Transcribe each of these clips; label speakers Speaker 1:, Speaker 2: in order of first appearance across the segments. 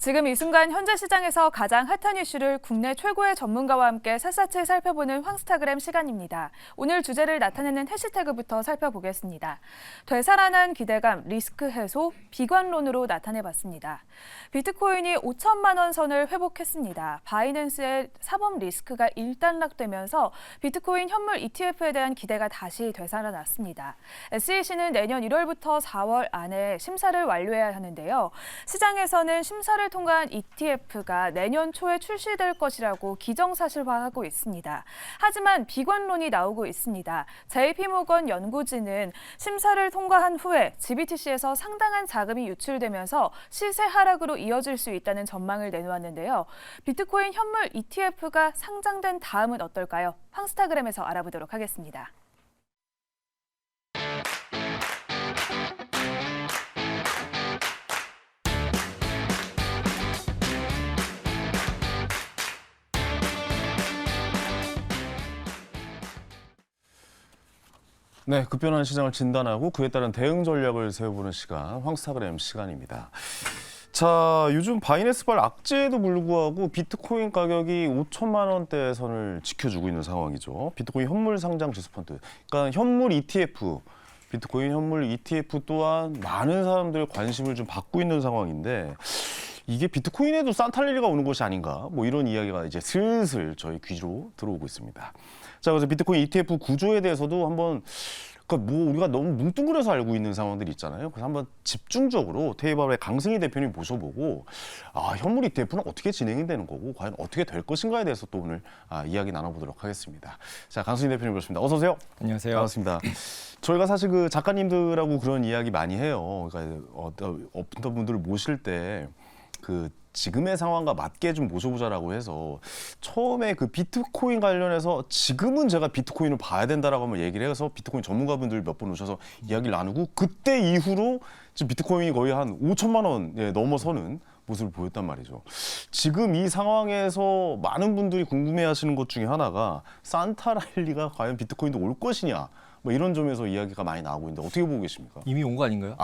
Speaker 1: 지금 이 순간 현재 시장에서 가장 핫한 이슈를 국내 최고의 전문가와 함께 샅샅이 살펴보는 황스타그램 시간입니다. 오늘 주제를 나타내는 해시태그부터 살펴보겠습니다. 되살아난 기대감, 리스크 해소, 비관론으로 나타내봤습니다. 비트코인이 5천만 원 선을 회복했습니다. 바이낸스의 사법 리스크가 일단락되면서 비트코인 현물 ETF에 대한 기대가 다시 되살아났습니다. SEC는 내년 1월부터 4월 안에 심사를 완료해야 하는데요. 시장에서는 심사를 통과한 ETF가 내년 초에 출시될 것이라고 기정사실화하고 있습니다. 하지만 비관론이 나오고 있습니다. JP모건 연구진은 심사를 통과한 후에 GBTC에서 상당한 자금이 유출되면서 시세 하락으로 이어질 수 있다는 전망을 내놓았는데요. 비트코인 현물 ETF가 상장된 다음은 어떨까요? 황스타그램에서 알아보도록 하겠습니다.
Speaker 2: 네, 급변하는 시장을 진단하고 그에 따른 대응 전략을 세워보는 시간, 황스타그램 시간입니다. 자, 요즘 바이낸스발 악재에도 불구하고 비트코인 가격이 5천만 원대 선을 지켜주고 있는 상황이죠. 비트코인 현물 상장 지수 펀드, 그러니까 현물 ETF, 비트코인 현물 ETF 또한 많은 사람들 관심을 좀 받고 있는 상황인데 이게 비트코인에도 산탈리가 오는 것이 아닌가, 뭐 이런 이야기가 이제 슬슬 저희 귀로 들어오고 있습니다. 자, 그래서 비트코인 ETF 구조에 대해서도 한번 뭐 우리가 너무 뭉뚱그려서 알고 있는 상황들이 있잖아요. 그래서 한번 집중적으로 테이블의 강승희 대표님 모셔보고 현물 ETF는 어떻게 진행이 되는 거고 과연 어떻게 될 것인가에 대해서 또 오늘 이야기 나눠보도록 하겠습니다. 자, 강승희 대표님 모십니다. 어서 오세요.
Speaker 3: 안녕하세요.
Speaker 2: 반갑습니다. 저희가 사실 그 작가님들하고 그런 이야기 많이 해요. 그러니까 어떤 분들을 모실 때 그 지금의 상황과 맞게 좀 모셔보자라고 해서 처음에 그 비트코인 관련해서 지금은 제가 비트코인을 봐야 된다라고 한번 얘기를 해서 비트코인 전문가분들 몇 분 오셔서 이야기를 나누고 그때 이후로 지금 비트코인이 거의 한 5천만 원 넘어서는 모습을 보였단 말이죠. 지금 이 상황에서 많은 분들이 궁금해하시는 것 중에 하나가 산타랠리가 과연 비트코인도 올 것이냐, 뭐 이런 점에서 이야기가 많이 나오고 있는데 어떻게 보고 계십니까?
Speaker 3: 이미 온 거 아닌가요?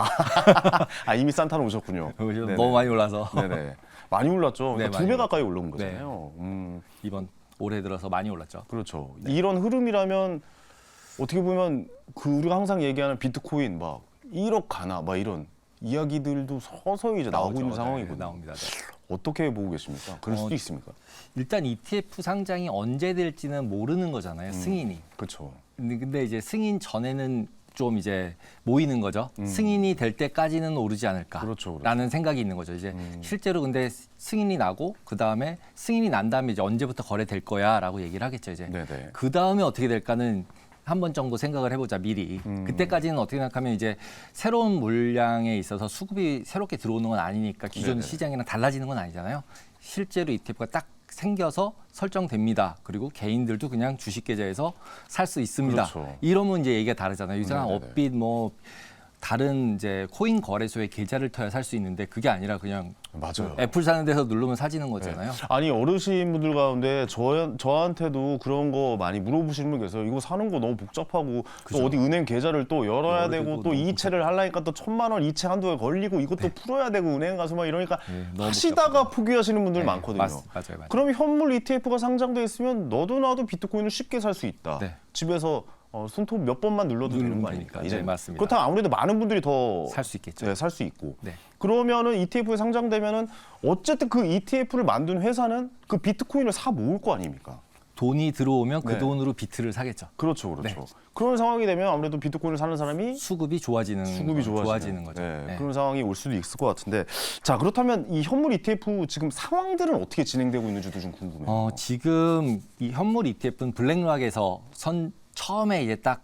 Speaker 2: 이미 산타는 오셨군요.
Speaker 3: 너무 많이 올라서.
Speaker 2: 네네. 많이 올랐죠.
Speaker 3: 네,
Speaker 2: 그러니까
Speaker 3: 많이
Speaker 2: 2배 가까이 올라온 거잖아요.
Speaker 3: 이번 올해 들어서 많이 올랐죠.
Speaker 2: 그렇죠. 이런 흐름이라면 어떻게 보면 그 우리가 항상 얘기하는 비트코인 막 1억 가나 막 이런 이야기들도 서서히 이제 나오고 있는 상황이거든요.
Speaker 3: 나옵니다. 네.
Speaker 2: 어떻게 보고 계십니까? 그럴 수도 있습니까?
Speaker 3: 일단 ETF 상장이 언제 될지는 모르는 거잖아요. 승인이.
Speaker 2: 그렇죠.
Speaker 3: 근데 이제 승인 전에는 좀 이제 모이는 거죠. 승인이 될 때까지는 오르지 않을까라는
Speaker 2: 그렇죠, 그렇죠.
Speaker 3: 생각이 있는 거죠. 이제 실제로 근데 승인이 나고 그다음에 승인이 난 다음에 이제 언제부터 거래될 거야라고 얘기를 하겠죠. 이제
Speaker 2: 네네.
Speaker 3: 그 다음에 어떻게 될까는 한 번 정도 생각을 해보자 미리. 그때까지는 어떻게 생각하면 이제 새로운 물량에 있어서 수급이 새롭게 들어오는 건 아니니까 기존
Speaker 2: 네네.
Speaker 3: 시장이랑 달라지는 건 아니잖아요. 실제로 ETF가 딱 생겨서 설정됩니다. 그리고 개인들도 그냥 주식 계좌에서 살 수 있습니다.
Speaker 2: 그렇죠.
Speaker 3: 이러면 이제 얘기가 다르잖아요. 이상한
Speaker 2: 네네네.
Speaker 3: 업빛 뭐 다른 이제 코인 거래소에 계좌를 터야 살 수 있는데 그게 아니라 그냥
Speaker 2: 맞아요.
Speaker 3: 애플 사는 데서 누르면 사지는 거잖아요.
Speaker 2: 아니 어르신분들 가운데 저한테도 그런 거 많이 물어보시는 분 계세요. 이거 사는 거 너무 복잡하고 또 어디 은행 계좌를 또 열어야 되고 또
Speaker 3: 너무
Speaker 2: 이체를 하려니까 또 1,000만 원 이체 한도에 걸리고 이것도 풀어야 되고 은행 가서 막 이러니까
Speaker 3: 너무
Speaker 2: 하시다가 포기하시는 분들
Speaker 3: 네,
Speaker 2: 많거든요.
Speaker 3: 맞아요.
Speaker 2: 그럼 현물 ETF가 상장돼 있으면 너도 나도 비트코인을 쉽게 살 수 있다.
Speaker 3: 네.
Speaker 2: 집에서 손톱 몇 번만 눌러도 되는
Speaker 3: 누르면
Speaker 2: 거 아닙니까?
Speaker 3: 되니까.
Speaker 2: 이제
Speaker 3: 네, 맞습니다.
Speaker 2: 그렇다면 아무래도 많은 분들이 더
Speaker 3: 살 수 있겠죠.
Speaker 2: 네, 살 수 있고.
Speaker 3: 네.
Speaker 2: 그러면은 ETF에 상장되면은 어쨌든 그 ETF를 만든 회사는 그 비트코인을 사 모을 거 아닙니까?
Speaker 3: 돈이 들어오면 그
Speaker 2: 네.
Speaker 3: 돈으로 비트를 사겠죠.
Speaker 2: 그렇죠. 그런 상황이 되면 아무래도 비트코인을 사는 사람이
Speaker 3: 수급이 좋아지는 거죠.
Speaker 2: 네,
Speaker 3: 네.
Speaker 2: 그런 상황이 올 수도 있을 것 같은데, 자 그렇다면 이 현물 ETF 지금 상황들은 어떻게 진행되고 있는지도 좀 궁금해요.
Speaker 3: 지금 이 현물 ETF는 블랙락에서 처음에 이제 딱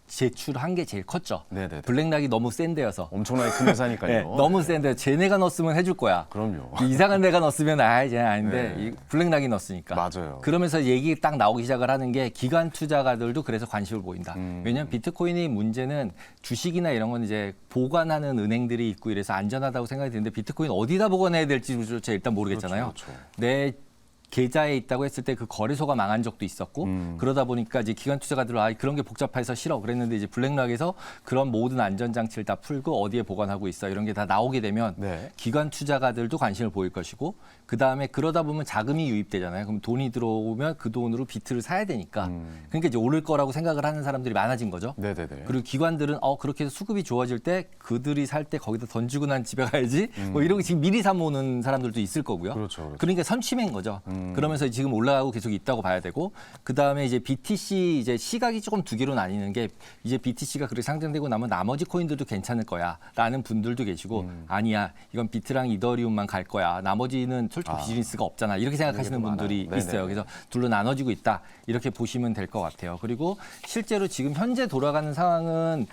Speaker 3: 제출한 게 제일 컸죠.
Speaker 2: 네네네.
Speaker 3: 블랙락이 너무 센 데여서.
Speaker 2: 엄청나게 큰 회사니까요.
Speaker 3: 네, 너무 센데 쟤네가 넣었으면 해줄 거야.
Speaker 2: 그럼요.
Speaker 3: 이상한 데가 넣었으면 쟤는 아닌데
Speaker 2: 네.
Speaker 3: 이 블랙락이 넣었으니까.
Speaker 2: 맞아요.
Speaker 3: 그러면서 얘기 딱 나오기 시작을 하는 게 기관 투자가들도 그래서 관심을 보인다.
Speaker 2: 음.
Speaker 3: 왜냐하면 비트코인의 문제는 주식이나 이런 건 이제 보관하는 은행들이 있고 이래서 안전하다고 생각이 드는데 비트코인 어디다 보관해야 될지조차 일단 모르겠잖아요.
Speaker 2: 그렇죠.
Speaker 3: 내 계좌에 있다고 했을 때 그 거래소가 망한 적도 있었고 그러다 보니까 이제 기관 투자가들 그런 게 복잡해서 싫어 그랬는데 이제 블랙락에서 그런 모든 안전 장치를 다 풀고 어디에 보관하고 있어 이런 게 다 나오게 되면
Speaker 2: 네.
Speaker 3: 기관 투자가들도 관심을 보일 것이고 그다음에 그러다 보면 자금이 유입되잖아요. 그럼 돈이 들어오면 그 돈으로 비트를 사야 되니까 그러니까 이제 오를 거라고 생각을 하는 사람들이 많아진 거죠.
Speaker 2: 네네네.
Speaker 3: 그리고 기관들은 그렇게 해서 수급이 좋아질 때 그들이 살 때 거기다 던지고 난 집에 가야지 뭐 이러고 지금 미리 사 모으는 사람들도 있을 거고요.
Speaker 2: 그렇죠.
Speaker 3: 그러니까 선취매인 거죠. 그러면서 지금 올라가고 계속 있다고 봐야 되고 그다음에 이제 BTC 이제 시각이 조금 두 개로 나뉘는 게 이제 BTC가 그렇게 상장되고 나면 나머지 코인들도 괜찮을 거야라는 분들도 계시고 아니야 이건 비트랑 이더리움만 갈 거야. 나머지는 솔직히 비즈니스가 없잖아. 이렇게 생각하시는 분들이
Speaker 2: 많아요.
Speaker 3: 있어요.
Speaker 2: 네네.
Speaker 3: 그래서 둘로 나눠지고 있다. 이렇게 보시면 될 것 같아요. 그리고 실제로 지금 현재 돌아가는 상황은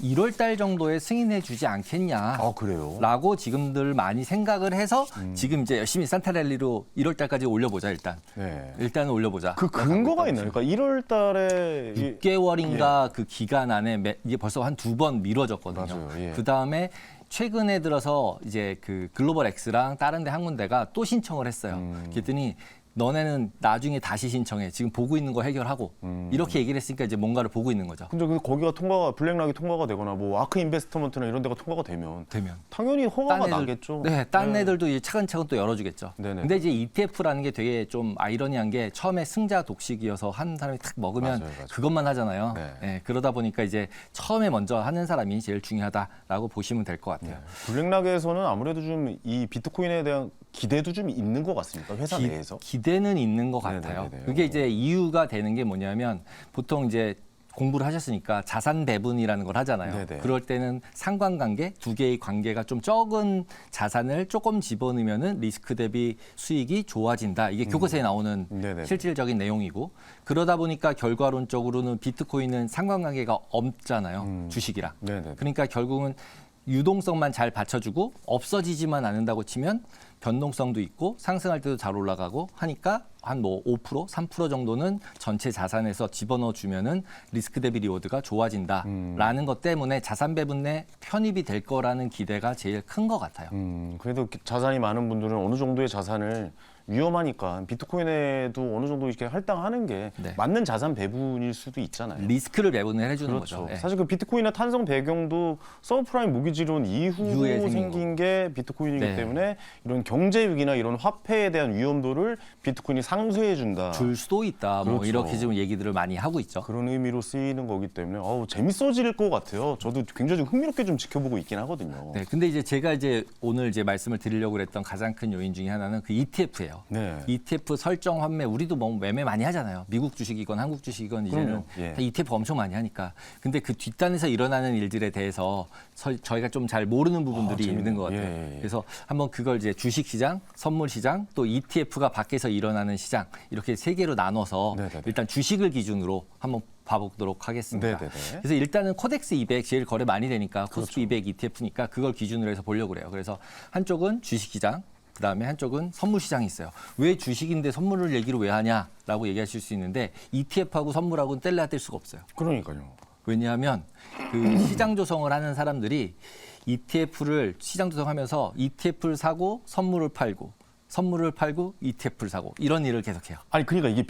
Speaker 3: 1월 달 정도에 승인해 주지 않겠냐.
Speaker 2: 그래요?
Speaker 3: 라고 지금들 많이 생각을 해서 지금 이제 열심히 산타랠리로 1월 달까지 올려보자 일단.
Speaker 2: 네.
Speaker 3: 일단은 올려보자.
Speaker 2: 그 근거가 있나요? 그러니까 1월 달에
Speaker 3: 6개월인가 그 기간 안에 이게 벌써 한 2번 미뤄졌거든요.
Speaker 2: 맞아요. 예.
Speaker 3: 그다음에 최근에 들어서 이제 그 글로벌 X랑 다른 데 한 군데가 또 신청을 했어요. 그랬더니 너네는 나중에 다시 신청해. 지금 보고 있는 거 해결하고. 이렇게 얘기를 했으니까 이제 뭔가를 보고 있는 거죠.
Speaker 2: 근데 거기가 블랙락이 통과가 되거나 뭐 아크 인베스트먼트나 이런 데가 통과가 되면 당연히 허가가
Speaker 3: 딴 애들,
Speaker 2: 나겠죠.
Speaker 3: 네, 딴 애들도 이제 차근차근 또 열어주겠죠.
Speaker 2: 네네.
Speaker 3: 근데 이제 ETF라는 게 되게 좀 아이러니한 게 처음에 승자 독식이어서 한 사람이 탁 먹으면
Speaker 2: 맞아요.
Speaker 3: 그것만 하잖아요.
Speaker 2: 네.
Speaker 3: 네, 그러다 보니까 이제 처음에 먼저 하는 사람이 제일 중요하다라고 보시면 될 것 같아요.
Speaker 2: 블랙락에서는 아무래도 좀 이 비트코인에 대한 기대도 좀 있는 것 같습니까? 회사 내에서?
Speaker 3: 기대는 있는 것 같아요.
Speaker 2: 네네네네.
Speaker 3: 그게 이제 이유가 되는 게 뭐냐면 보통 이제 공부를 하셨으니까 자산 배분이라는 걸 하잖아요.
Speaker 2: 네네.
Speaker 3: 그럴 때는 상관관계, 두 개의 관계가 좀 적은 자산을 조금 집어넣으면은 리스크 대비 수익이 좋아진다. 이게 교과서에 나오는
Speaker 2: 네네네.
Speaker 3: 실질적인 내용이고 그러다 보니까 결과론적으로는 비트코인은 상관관계가 없잖아요. 주식이랑.
Speaker 2: 네네네.
Speaker 3: 그러니까 결국은 유동성만 잘 받쳐주고 없어지지만 않는다고 치면 변동성도 있고 상승할 때도 잘 올라가고 하니까 한 뭐 5%, 3% 정도는 전체 자산에서 집어넣어 주면은 리스크 대비 리워드가 좋아진다라는 것 때문에 자산 배분 내 편입이 될 거라는 기대가 제일 큰 것 같아요.
Speaker 2: 그래도 자산이 많은 분들은 어느 정도의 자산을 위험하니까 비트코인에도 어느 정도 이렇게 할당하는 게
Speaker 3: 네.
Speaker 2: 맞는 자산 배분일 수도 있잖아요.
Speaker 3: 리스크를 배분을 해주는
Speaker 2: 그렇죠.
Speaker 3: 거죠. 예.
Speaker 2: 사실 그 비트코인의 탄생 배경도 서브프라임 모기지론 이후로
Speaker 3: 이후에
Speaker 2: 생긴 게 비트코인이기
Speaker 3: 네.
Speaker 2: 때문에 이런 경제 위기나 이런 화폐에 대한 위험도를 비트코인이 상쇄해 준다.
Speaker 3: 줄 수도 있다. 뭐
Speaker 2: 그렇죠.
Speaker 3: 이렇게 지금 얘기들을 많이 하고 있죠.
Speaker 2: 그런 의미로 쓰이는 거기 때문에 재밌어질 것 같아요. 저도 굉장히 좀 흥미롭게 좀 지켜보고 있긴 하거든요.
Speaker 3: 네, 근데 이제 제가 이제 오늘 이제 말씀을 드리려고 그랬던 가장 큰 요인 중에 하나는 그 ETF예요.
Speaker 2: 네.
Speaker 3: ETF 설정 환매 우리도 뭐 매매 많이 하잖아요. 미국 주식이건 한국 주식이건 이제는
Speaker 2: 그럼요. 예.
Speaker 3: 다 ETF 엄청 많이 하니까. 근데 그 뒷단에서 일어나는 일들에 대해서 저희가 좀 잘 모르는 부분들이
Speaker 2: 재밌네요.
Speaker 3: 있는 것 같아요.
Speaker 2: 예, 예.
Speaker 3: 그래서 한번 그걸 이제 주식 시장, 선물 시장, 또 ETF가 밖에서 일어나는 시장 이렇게 세 개로 나눠서
Speaker 2: 네네네.
Speaker 3: 일단 주식을 기준으로 한번 봐보도록 하겠습니다.
Speaker 2: 네네네.
Speaker 3: 그래서 일단은 코덱스 200 제일 거래 많이 되니까
Speaker 2: 그렇죠.
Speaker 3: 코스피 200 ETF니까 그걸 기준으로 해서 보려고 그래요. 그래서 한쪽은 주식 시장, 그다음에 한쪽은 선물 시장이 있어요. 왜 주식인데 선물을 얘기를 왜 하냐라고 얘기하실 수 있는데 ETF하고 선물하고는 뗄래야 뗄 수가 없어요.
Speaker 2: 그러니까요.
Speaker 3: 왜냐하면 그 시장 조성을 하는 사람들이 ETF를 시장 조성하면서 ETF를 사고 선물을 팔고 선물을 팔고 ETF를 사고 이런 일을 계속해요.
Speaker 2: 아니 그러니까 이게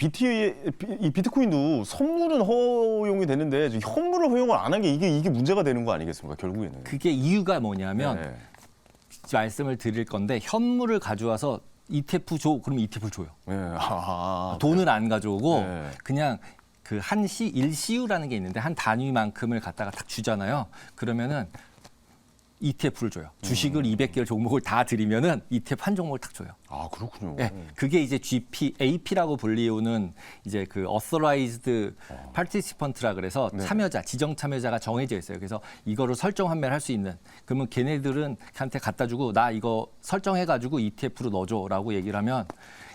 Speaker 2: 이 비트코인도 선물은 허용이 되는데 현물을 허용을 안 한 게 이게 문제가 되는 거 아니겠습니까? 결국에는.
Speaker 3: 그게 이유가 뭐냐면
Speaker 2: 네.
Speaker 3: 말씀을 드릴 건데 현물을 가져와서 ETF 줘. 그럼 ETF를 줘요.
Speaker 2: 네.
Speaker 3: 돈을 안 가져오고
Speaker 2: 네.
Speaker 3: 그냥 그 일시유라는 게 있는데 한 단위만큼을 갖다가 딱 주잖아요. 그러면은 ETF를 줘요. 주식을 200개를 종목을 다 드리면은 ETF 한 종목을 딱 줘요.
Speaker 2: 아 그렇군요.
Speaker 3: 네, 그게 이제 AP라고 불리우는 이제 그 Authorized Participant라 그래서
Speaker 2: 네.
Speaker 3: 참여자, 지정 참여자가 정해져 있어요. 그래서 이거를 설정 환매를 할 수 있는. 그러면 걔네들은 한테 갖다 주고 나 이거 설정해가지고 ETF로 넣어줘라고 얘기를 하면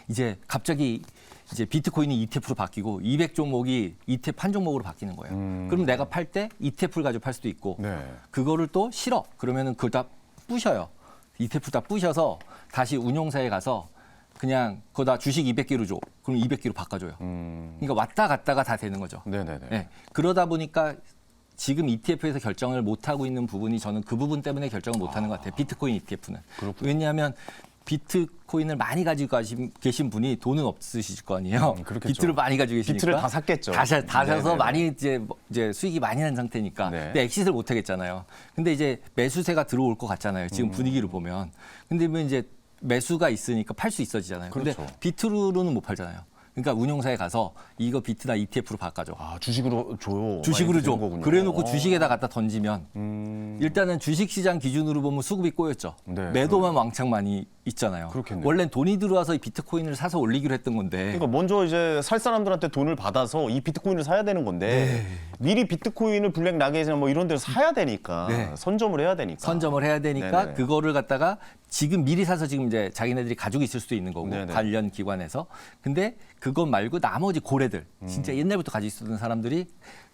Speaker 3: 이제 갑자기 이제 비트코인이 ETF로 바뀌고 200종목이 ETF 한 종목으로 바뀌는 거예요. 그럼 내가 팔 때 ETF를 가지고 팔 수도 있고
Speaker 2: 네.
Speaker 3: 그거를 또 싫어. 그러면은 그걸 다 부셔요. ETF 다 부셔서 다시 운용사에 가서 그냥 그거 다 주식 200개로 줘. 그럼 200개로 바꿔줘요. 그러니까 왔다 갔다가 다 되는 거죠.
Speaker 2: 네네네.
Speaker 3: 네. 그러다 보니까 지금 ETF에서 결정을 못 하고 있는 부분이 저는 그 부분 때문에 결정을 못 하는 것 같아요. 비트코인 ETF는.
Speaker 2: 그렇군요.
Speaker 3: 왜냐하면 비트코인을 많이 가지고 계신 분이 돈은 없으실 거 아니에요.
Speaker 2: 그렇겠죠.
Speaker 3: 비트를 많이 가지고 계시니까.
Speaker 2: 비트를 다 샀겠죠.
Speaker 3: 다 사서
Speaker 2: 네네네.
Speaker 3: 많이 이제 수익이 많이 난 상태니까.
Speaker 2: 네.
Speaker 3: 근데 엑시트를 못 하겠잖아요. 근데 이제 매수세가 들어올 것 같잖아요. 지금 분위기를 보면. 근데 뭐 이제 매수가 있으니까 팔 수 있어지잖아요. 근데
Speaker 2: 그렇죠.
Speaker 3: 비트로는 못 팔잖아요. 그러니까 운용사에 가서 이거 비트나 ETF로 바꿔줘.
Speaker 2: 아, 주식으로 줘요.
Speaker 3: 주식으로
Speaker 2: 많이
Speaker 3: 줘.
Speaker 2: 되는 거군요.
Speaker 3: 그래놓고 주식에다 갖다 던지면 일단은 주식시장 기준으로 보면 수급이 꼬였죠.
Speaker 2: 네,
Speaker 3: 매도만 왕창 많이 있잖아요.
Speaker 2: 그렇겠네요.
Speaker 3: 원래는 돈이 들어와서 이 비트코인을 사서 올리기로 했던 건데
Speaker 2: 그러니까 먼저 이제 살 사람들한테 돈을 받아서 이 비트코인을 사야 되는 건데 미리 비트코인을 블랙락이나 뭐 이런 데를 사야 되니까
Speaker 3: 네.
Speaker 2: 선점을 해야 되니까.
Speaker 3: 선점을 해야 되니까
Speaker 2: 네네.
Speaker 3: 그거를 갖다가 지금 미리 사서 지금 이제 자기네들이 가지고 있을 수도 있는 거고
Speaker 2: 네네.
Speaker 3: 관련 기관에서. 근데 그것 말고 나머지 고래들 진짜 옛날부터 가지고 있었던 사람들이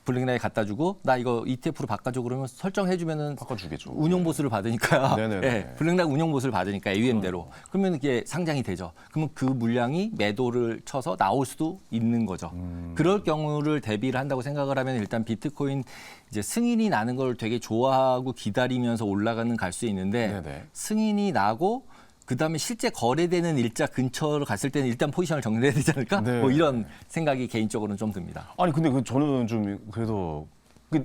Speaker 3: 블랙락에 갖다 주고 나 이거 ETF로 바꿔줘 그러면 설정해 주면은
Speaker 2: 바꿔주겠죠.
Speaker 3: 운용 보수를 받으니까
Speaker 2: 네네네.
Speaker 3: 예, 블랙락 운용 보수를 받으니까 AUM대로 그러면 이게 상장이 되죠. 그러면 그 물량이 매도를 쳐서 나올 수도 있는 거죠. 그럴 경우를 대비를 한다고 생각을 하면 일단 비트코인 이제 승인이 나는 걸 되게 좋아하고 기다리면서 올라가는 갈 수 있는데
Speaker 2: 네네.
Speaker 3: 승인이 나고 그다음에 실제 거래되는 일자 근처로 갔을 때는 일단 포지션을 정리해야 되지 않을까?
Speaker 2: 네.
Speaker 3: 뭐 이런 생각이 개인적으로는 좀 듭니다.
Speaker 2: 아니 근데 저는 좀 그래도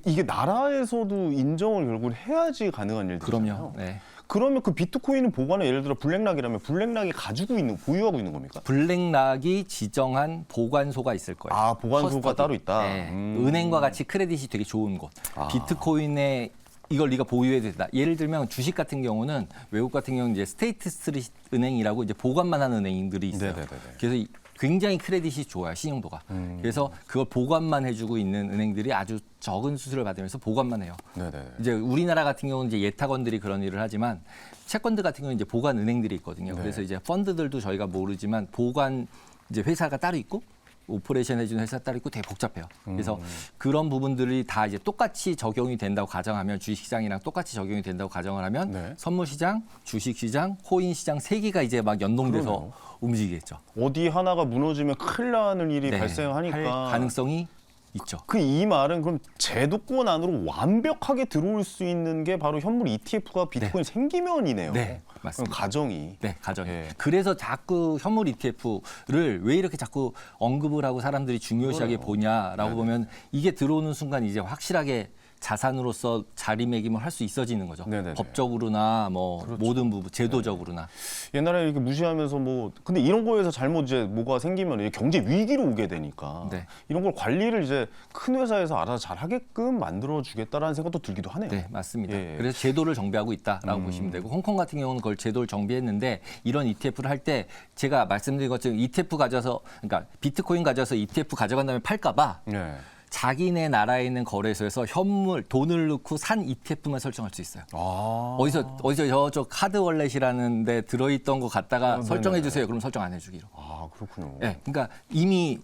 Speaker 2: 이게 나라에서도 인정을 결국 해야지 가능한 일들이잖아요.
Speaker 3: 그럼요. 네.
Speaker 2: 그러면 그 비트코인은 보관을 예를 들어 블랙락이라면 블랙락이 가지고 있는 보유하고 있는 겁니까?
Speaker 3: 블랙락이 지정한 보관소가 있을 거예요.
Speaker 2: 아, 보관소가
Speaker 3: 커스터디.
Speaker 2: 따로 있다?
Speaker 3: 네. 은행과 같이 크레딧이 되게 좋은 곳.
Speaker 2: 아.
Speaker 3: 비트코인에 이걸 네가 보유해야 된다. 예를 들면 주식 같은 경우는 외국 같은 경우는 이제 스테이트 스트리트 은행이라고 이제 보관만 하는 은행들이 있어요.
Speaker 2: 네네네네.
Speaker 3: 그래서 굉장히 크레딧이 좋아요, 신용도가. 그래서 그걸 보관만 해주고 있는 은행들이 아주 적은 수수료를 받으면서 보관만 해요.
Speaker 2: 네네.
Speaker 3: 이제 우리나라 같은 경우는 이제 예탁원들이 그런 일을 하지만 채권들 같은 경우는 이제 보관 은행들이 있거든요.
Speaker 2: 네.
Speaker 3: 그래서 이제 펀드들도 저희가 모르지만 보관 이제 회사가 따로 있고 오퍼레이션 해주는 회사 따로 있고 되게 복잡해요. 그래서 그런 부분들이 다 이제 똑같이 적용이 된다고 가정하면 주식시장이랑 똑같이 적용이 된다고 가정을 하면
Speaker 2: 네.
Speaker 3: 선물시장, 주식시장, 코인시장 세 개가 이제 막 연동돼서
Speaker 2: 그러네요.
Speaker 3: 움직이겠죠.
Speaker 2: 어디 하나가 무너지면 큰일 나는 일이
Speaker 3: 네,
Speaker 2: 발생하니까
Speaker 3: 할 가능성이 있죠.
Speaker 2: 그 이 말은 그럼 제도권 안으로 완벽하게 들어올 수 있는 게 바로 현물 ETF가 비트코인 생기면이네요.
Speaker 3: 네, 맞습니다.
Speaker 2: 그럼 가정이.
Speaker 3: 네, 가정이.
Speaker 2: 예.
Speaker 3: 그래서 자꾸 현물 ETF를 왜 이렇게 자꾸 언급을 하고 사람들이 중요시하게
Speaker 2: 그래요.
Speaker 3: 보냐라고
Speaker 2: 네네.
Speaker 3: 보면 이게 들어오는 순간 이제 확실하게 자산으로서 자리매김을 할 수 있어지는 거죠.
Speaker 2: 네네네.
Speaker 3: 법적으로나 뭐
Speaker 2: 그렇죠.
Speaker 3: 모든 부분, 제도적으로나.
Speaker 2: 옛날에 이렇게 무시하면서 뭐 근데 이런 거에서 잘못 이제 뭐가 생기면 이게 경제 위기로 오게 되니까
Speaker 3: 네.
Speaker 2: 이런 걸 관리를 이제 큰 회사에서 알아서 잘 하게끔 만들어 주겠다라는 생각도 들기도 하네요.
Speaker 3: 네, 맞습니다.
Speaker 2: 예.
Speaker 3: 그래서 제도를 정비하고 있다라고 보시면 되고 홍콩 같은 경우는 그걸 제도를 정비했는데 이런 ETF를 할 때 제가 말씀드린 것처럼 ETF 가져서 그러니까 비트코인 가져서 ETF 가져간 다음에 팔까 봐
Speaker 2: 네.
Speaker 3: 자기네 나라에 있는 거래소에서 현물 돈을 넣고 산 ETF만 설정할 수 있어요.
Speaker 2: 아.
Speaker 3: 어디서 저쪽 카드 월렛이라는 데 들어있던 거 갖다가
Speaker 2: 네네.
Speaker 3: 설정해 주세요. 그럼 설정 안 해주기로.
Speaker 2: 아, 그렇군요.
Speaker 3: 네, 그러니까 이미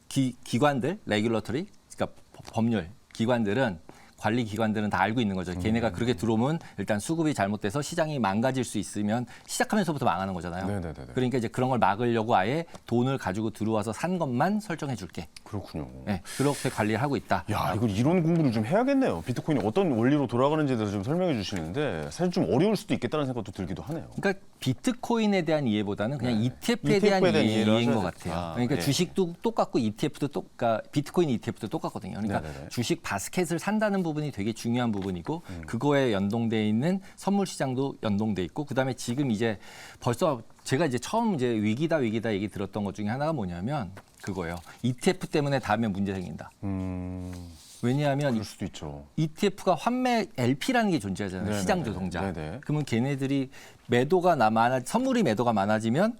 Speaker 3: 기관들, 레귤러터리, 그러니까 법률 기관들은 관리 기관들은 다 알고 있는 거죠. 걔네가 그렇게 들어오면 일단 수급이 잘못돼서 시장이 망가질 수 있으면 시작하면서부터 망하는 거잖아요.
Speaker 2: 네네네네.
Speaker 3: 그러니까 이제 그런 걸 막으려고 아예 돈을 가지고 들어와서 산 것만 설정해 줄게.
Speaker 2: 그렇군요.
Speaker 3: 네, 그렇게 관리를 하고 있다.
Speaker 2: 야, 이거 이런 공부를 좀 해야겠네요. 비트코인이 어떤 원리로 돌아가는지에 대해서 좀 설명해 주시는데 사실 좀 어려울 수도 있겠다는 생각도 들기도 하네요.
Speaker 3: 그러니까 비트코인에 대한 이해보다는 그냥
Speaker 2: 네.
Speaker 3: ETF에 대한
Speaker 2: ETF에 대한 이해를
Speaker 3: 이해인 것
Speaker 2: 하셔야
Speaker 3: 같아요.
Speaker 2: 아,
Speaker 3: 그러니까
Speaker 2: 예.
Speaker 3: 주식도 똑같고 ETF도 그러니까 비트코인 ETF도 똑같거든요. 그러니까
Speaker 2: 네네네.
Speaker 3: 주식 바스켓을 산다는 부분이 되게 중요한 부분이고 그거에 연동돼 있는 선물 시장도 연동돼 있고 그다음에 지금 이제 벌써 제가 이제 처음 이제 위기다 얘기 들었던 것 중에 하나가 뭐냐면 그거예요. ETF 때문에 다음에 문제 생긴다. 왜냐하면
Speaker 2: 그럴 수도 있죠.
Speaker 3: ETF가 환매 LP라는 게 존재하잖아요.
Speaker 2: 네네네.
Speaker 3: 시장 조성자.
Speaker 2: 네네.
Speaker 3: 그러면 걔네들이 선물이 매도가 많아지면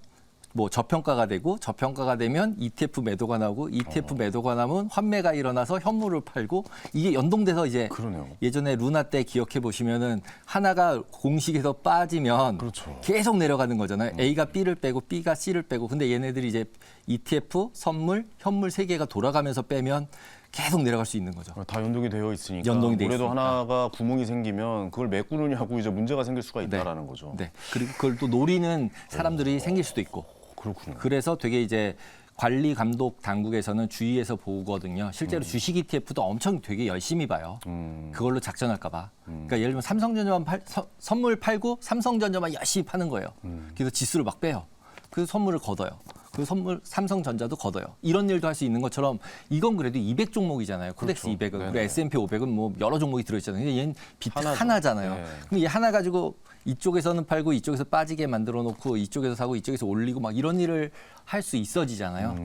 Speaker 3: 뭐 저평가가 되고 저평가가 되면 ETF 매도가 나오고 ETF 매도가 나면 환매가 일어나서 현물을 팔고 이게 연동돼서 이제
Speaker 2: 그러네요.
Speaker 3: 예전에 루나 때 기억해 보시면은 하나가 공식에서 빠지면
Speaker 2: 그렇죠.
Speaker 3: 계속 내려가는 거잖아요. A가 B를 빼고 B가 C를 빼고 근데 얘네들이 이제 ETF, 선물, 현물 세 개가 돌아가면서 빼면 계속 내려갈 수 있는 거죠.
Speaker 2: 다 연동이 되어 있으니까
Speaker 3: 연동이 돼
Speaker 2: 올해도
Speaker 3: 있으니까.
Speaker 2: 하나가 구멍이 생기면 그걸 메꾸느냐고 이제 문제가 생길 수가 있다라는 거죠.
Speaker 3: 네. 그리고 그걸 또 노리는 사람들이 생길 수도 있고.
Speaker 2: 그렇군요.
Speaker 3: 그래서 되게 이제 관리 감독 당국에서는 주의해서 보거든요. 실제로 주식 ETF도 엄청 되게 열심히 봐요. 그걸로 작전할까 봐. 그러니까 예를 들면 삼성전자만 선물 팔고 삼성전자만 열심히 파는 거예요. 그래서 지수를 막 빼요. 그 선물을 걷어요. 그 선물 삼성전자도 걷어요. 이런 일도 할 수 있는 것처럼 이건 그래도 200 종목이잖아요. 코덱스
Speaker 2: 그렇죠.
Speaker 3: 200은.
Speaker 2: 네네.
Speaker 3: 그리고 S&P 500은 뭐 여러 종목이 들어있잖아요. 근데 얘는 비트
Speaker 2: 하나죠.
Speaker 3: 하나잖아요.
Speaker 2: 네.
Speaker 3: 근데 이 하나 가지고 이쪽에서는 팔고 이쪽에서 빠지게 만들어 놓고 이쪽에서 사고 이쪽에서 올리고 막 이런 일을 할 수 있어지잖아요.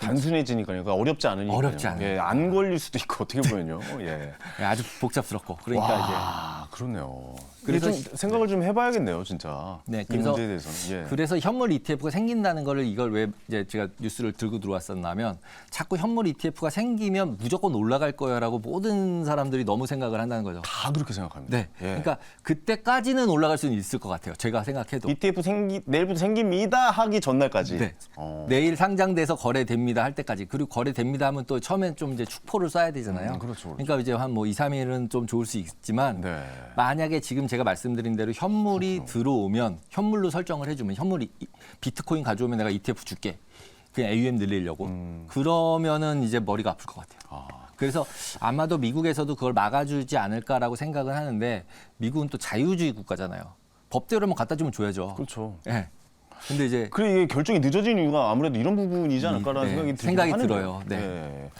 Speaker 2: 단순해지니까요. 그러니까 어렵지 않으니까.
Speaker 3: 어렵지 않아요.
Speaker 2: 예, 안 걸릴 수도 있고 어떻게 보면요. 예.
Speaker 3: 아주 복잡스럽고. 그러니까
Speaker 2: 와, 그렇네요.
Speaker 3: 그래서
Speaker 2: 그래서 좀 생각을 좀 해봐야겠네요, 진짜.
Speaker 3: 네,
Speaker 2: 이
Speaker 3: 그래서-
Speaker 2: 문제에 대해서는. 예.
Speaker 3: 그래서 현물 ETF가 생긴다는 거를 이걸 왜 이제 제가 뉴스를 들고 들어왔었냐면 자꾸 현물 ETF가 생기면 무조건 올라갈 거야라고 모든 사람들이 너무 생각을 한다는 거죠.
Speaker 2: 다 그렇게 생각합니다.
Speaker 3: 네.
Speaker 2: 예.
Speaker 3: 그러니까 그때까지는 올라갈 수는 있을 것 같아요. 제가 생각해도.
Speaker 2: ETF 내일부터 생깁니다 하기 전날까지.
Speaker 3: 네.
Speaker 2: 어.
Speaker 3: 내일 상장돼서 거래됩니다 할 때까지. 그리고 거래됩니다 하면 또 처음엔 좀 이제 축포를 쏴야 되잖아요.
Speaker 2: 그렇죠.
Speaker 3: 그러니까 이제 한 뭐 2, 3일은 좀 좋을 수 있지만
Speaker 2: 네.
Speaker 3: 만약에 지금 제가 말씀드린 대로 현물이 들어오면 현물로 설정을 해주면 현물이 비트코인 가져오면 내가 ETF 줄게. 그냥 AUM 늘리려고. 그러면은 이제 머리가 아플 것 같아요.
Speaker 2: 아.
Speaker 3: 그래서 아마도 미국에서도 그걸 막아주지 않을까라고 생각은 하는데 미국은 또 자유주의 국가잖아요. 법대로만 갖다 주면 줘야죠.
Speaker 2: 그렇죠.
Speaker 3: 예. 근데 이제
Speaker 2: 그래 이게 결정이 늦어진 이유가 아무래도 이런 부분이지 않을까라는
Speaker 3: 네,
Speaker 2: 생각이 들긴
Speaker 3: 생각이
Speaker 2: 하는데요.
Speaker 3: 들어요. 네.
Speaker 2: 예.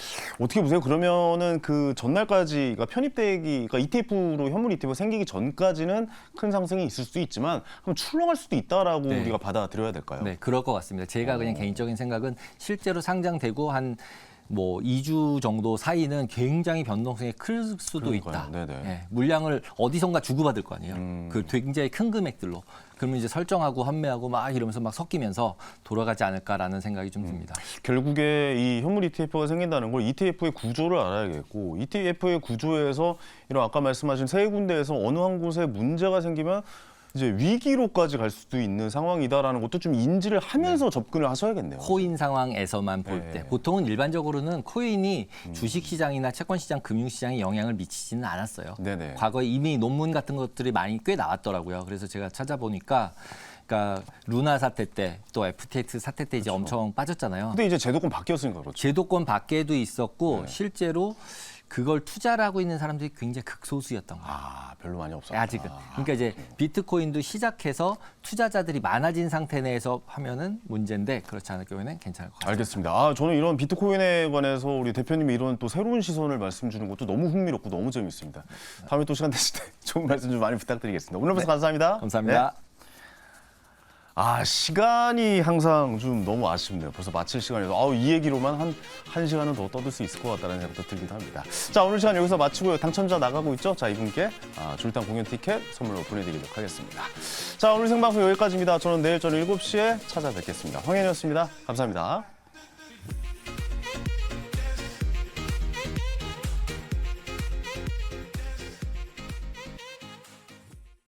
Speaker 2: 어떻게 보세요? 그러면은 그 전날까지 그러니까 편입되기 그러니까 ETF로 현물 ETF가 생기기 전까지는 큰 상승이 있을 수도 있지만 그럼 출렁할 수도 있다라고
Speaker 3: 네.
Speaker 2: 우리가 받아들여야 될까요?
Speaker 3: 네, 그럴 것 같습니다. 제가 그냥 개인적인 생각은 실제로 상장되고 한 뭐 2주 정도 사이는 굉장히 변동성이 클 수도
Speaker 2: 그러니까요.
Speaker 3: 있다.
Speaker 2: 네네.
Speaker 3: 예, 물량을 어디선가 주고받을 거 아니에요. 그 굉장히 큰 금액들로. 그러면 이제 설정하고 환매하고 막 이러면서 막 섞이면서 돌아가지 않을까라는 생각이 좀 듭니다.
Speaker 2: 결국에 이 현물 ETF가 생긴다는 걸 ETF의 구조를 알아야겠고 ETF의 구조에서 이런 아까 말씀하신 세 군데에서 어느 한 곳에 문제가 생기면 이제 위기로까지 갈 수도 있는 상황이다라는 것도 좀 인지를 하면서 접근을 하셔야겠네요.
Speaker 3: 코인 상황에서만 볼 때
Speaker 2: 네.
Speaker 3: 보통은 일반적으로는 코인이 주식시장이나 채권시장, 금융시장에 영향을 미치지는 않았어요.
Speaker 2: 네네.
Speaker 3: 과거에 이미 논문 같은 것들이 많이 꽤 나왔더라고요. 그래서 제가 찾아보니까 그러니까 루나 사태 때 또 FTX 사태 때 이제 엄청 빠졌잖아요.
Speaker 2: 근데 이제 제도권 바뀌었으니까 그렇죠.
Speaker 3: 제도권 밖에도 있었고
Speaker 2: 네.
Speaker 3: 실제로 그걸 투자를 하고 있는 사람들이 굉장히 극소수였던 거예요.
Speaker 2: 아, 별로 많이 없었다.
Speaker 3: 아직은. 그러니까 이제 비트코인도 시작해서 투자자들이 많아진 상태 내에서 하면은 문제인데 그렇지 않을 경우에는 괜찮을 것 같아요.
Speaker 2: 알겠습니다. 아, 저는 이런 비트코인에 관해서 우리 대표님이 이런 또 새로운 시선을 말씀 주는 것도 너무 흥미롭고 너무 재밌습니다. 다음에 또 시간 되실 때 좋은 말씀 좀 많이 부탁드리겠습니다. 오늘 말씀 감사합니다.
Speaker 3: 감사합니다.
Speaker 2: 네. 아, 시간이 항상 좀 너무 아쉽네요. 벌써 마칠 시간이라서 아우, 이 얘기로만 한 시간은 더 떠들 수 있을 것 같다는 생각도 들기도 합니다. 자, 오늘 시간 여기서 마치고요. 당첨자 나가고 있죠? 자, 이분께 줄당 공연 티켓 선물로 보내드리도록 하겠습니다. 자, 오늘 생방송 여기까지입니다. 저는 내일 저녁 7시에 찾아뵙겠습니다. 황현이었습니다. 감사합니다.